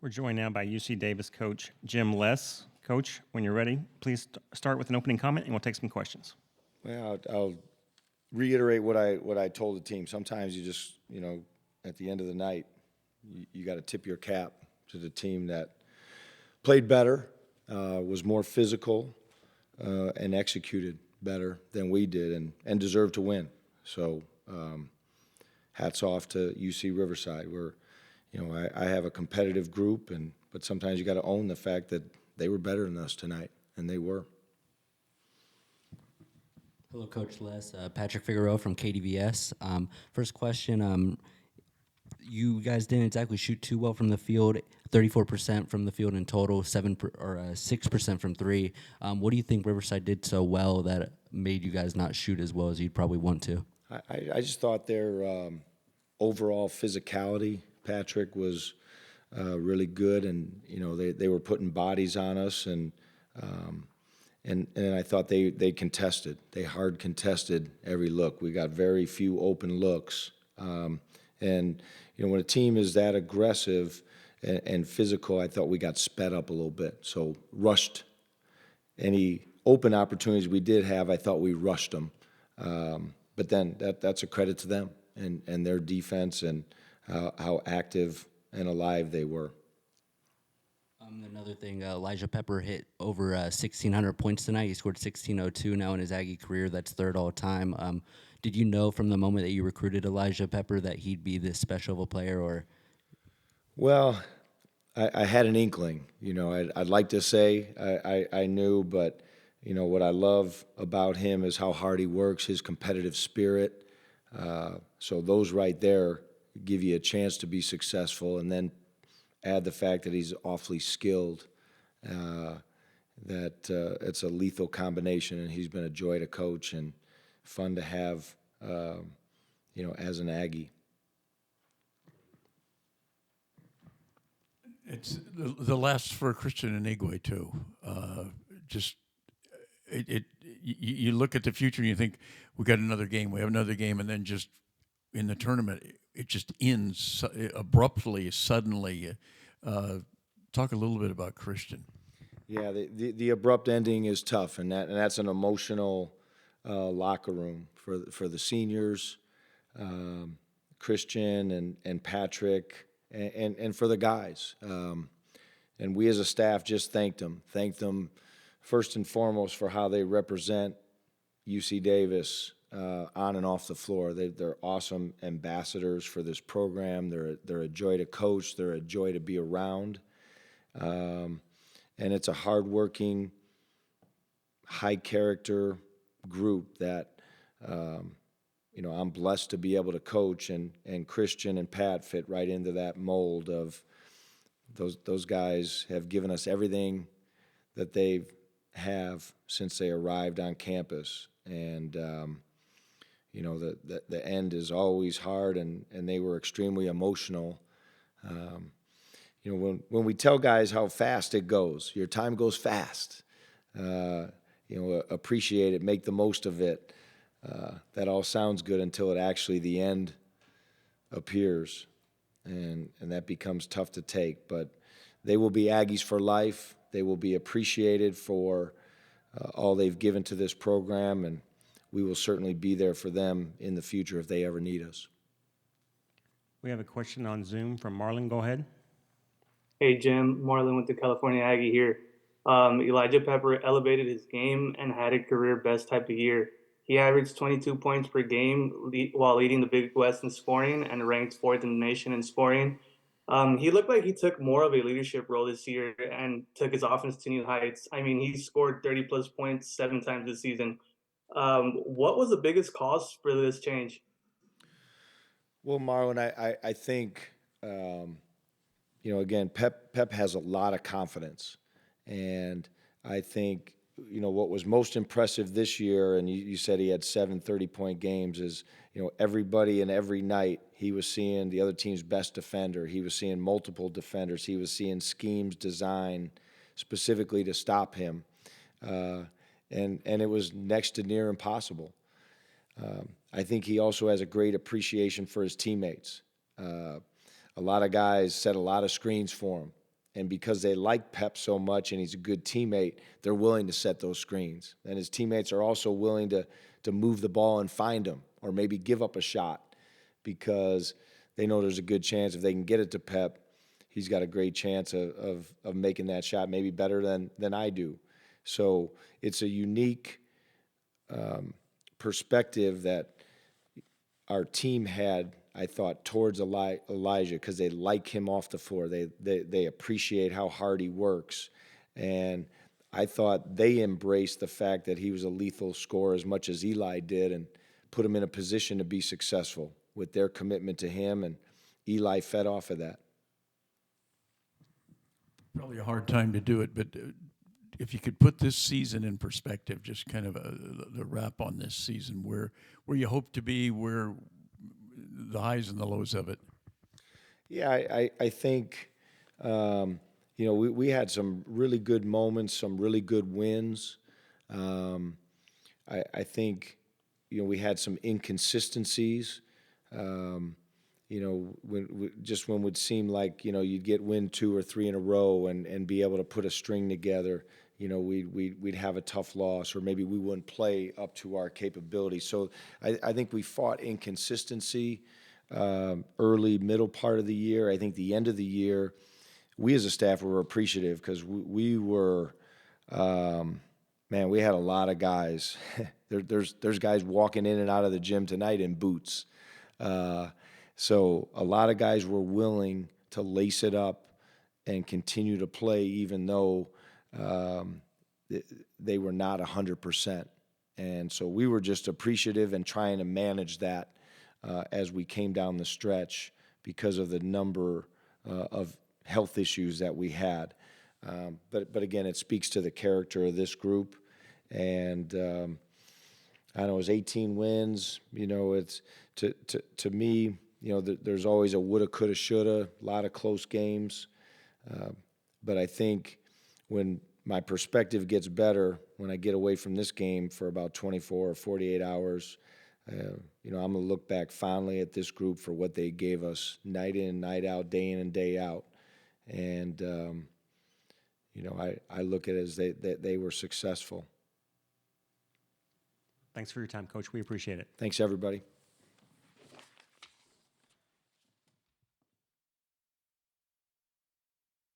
We're joined now by UC Davis coach Jim Less. Coach, when you're ready, please start with an opening comment, and we'll take some questions. Well, I'll reiterate what I told the team. Sometimes you just, at the end of the night, you got to tip your cap to the team that played better, was more physical, and executed better than we did, and deserved to win. So, hats off to UC Riverside. I have a competitive group, but sometimes you got to own the fact that they were better than us tonight, and they were. Hello, Coach Les. Patrick Figueroa from KDVS. First question, you guys didn't exactly shoot too well from the field, 34% from the field in total, 6% from three. What do you think Riverside did so well that made you guys not shoot as well as you'd probably want to? I just thought their overall physicality, Patrick, was really good, and they were putting bodies on us, and I thought they contested. They hard contested every look. We got very few open looks, and when a team is that aggressive and physical, I thought we got sped up a little bit. So rushed any open opportunities we did have. I thought we rushed them, but then that's a credit to them and their defense and how active and alive they were. Another thing, Elijah Pepper hit over 1,600 points tonight. He scored 1,602 now in his Aggie career. That's third all time. Did you know from the moment that you recruited Elijah Pepper that he'd be this special of a player? Or? Well, I had an inkling. I'd like to say I knew, but what I love about him is how hard he works, his competitive spirit. So those right there give you a chance to be successful, and then add the fact that he's awfully skilled, that it's a lethal combination, and he's been a joy to coach and fun to have, as an Aggie. It's the last for Christian Inigwe too. You look at the future and you think we got another game, we have another game, and then just in the tournament it just ends abruptly, suddenly. Talk a little bit about Christian. Yeah, the abrupt ending is tough, and that's an emotional locker room for the seniors, Christian and Patrick, and for the guys. And we as a staff just thanked them first and foremost for how they represent UC Davis on and off the floor. They're awesome ambassadors for this program. They're a joy to coach. They're a joy to be around. And it's a hardworking, high-character group that, I'm blessed to be able to coach, and Christian and Pat fit right into that mold of those guys have given us everything that they have since they arrived on campus. And, the end is always hard, and they were extremely emotional. When we tell guys how fast it goes, your time goes fast. Appreciate it, make the most of it. That all sounds good until the end appears, and that becomes tough to take. But they will be Aggies for life. They will be appreciated for all they've given to this program, and we will certainly be there for them in the future if they ever need us. We have a question on Zoom from Marlon. Go ahead. Hey, Jim. Marlon with the California Aggie here. Elijah Pepper elevated his game and had a career best type of year. He averaged 22 points per game while leading the Big West in scoring and ranked fourth in the nation in scoring. He looked like he took more of a leadership role this year and took his offense to new heights. I mean, he scored 30-plus points 7 times this season. What was the biggest cause for this change? Well, Marlon, I think, again, Pep has a lot of confidence. And I think, what was most impressive this year, and you said he had 7 30-point games, is, everybody and every night he was seeing the other team's best defender. He was seeing multiple defenders. He was seeing schemes designed specifically to stop him. And it was next to near impossible. I think he also has a great appreciation for his teammates. A lot of guys set a lot of screens for him, And because they like Pep so much and he's a good teammate, they're willing to set those screens. And his teammates are also willing to move the ball and find him, or maybe give up a shot, because they know there's a good chance if they can get it to Pep, he's got a great chance of making that shot maybe better than I do. So it's a unique perspective that our team had, I thought, towards Elijah, because they like him off the floor. They appreciate how hard he works. And I thought they embraced the fact that he was a lethal scorer as much as Eli did, and put him in a position to be successful with their commitment to him, and Eli fed off of that. Probably a hard time to do it, but if you could put this season in perspective, just kind of the wrap on this season, where you hope to be, where the highs and the lows of it. Yeah, I think, we had some really good moments, some really good wins. I think, we had some inconsistencies. When it would seem like, you'd win 2 or 3 in a row and be able to put a string together, we'd have a tough loss, or maybe we wouldn't play up to our capability. So I think we fought inconsistency early, middle part of the year. I think the end of the year, we as a staff were appreciative, because we were, we had a lot of guys. There's guys walking in and out of the gym tonight in boots. So a lot of guys were willing to lace it up and continue to play, even though they were not 100%. And so we were just appreciative and trying to manage that as we came down the stretch, because of the number of health issues that we had. But again, it speaks to the character of this group. And I don't know, it was 18 wins. It's to me, there's always a woulda, coulda, shoulda, a lot of close games. But I think when my perspective gets better, when I get away from this game for about 24 or 48 hours, I'm going to look back fondly at this group for what they gave us night in, night out, day in and day out. And, I look at it as they were successful. Thanks for your time, Coach. We appreciate it. Thanks, everybody.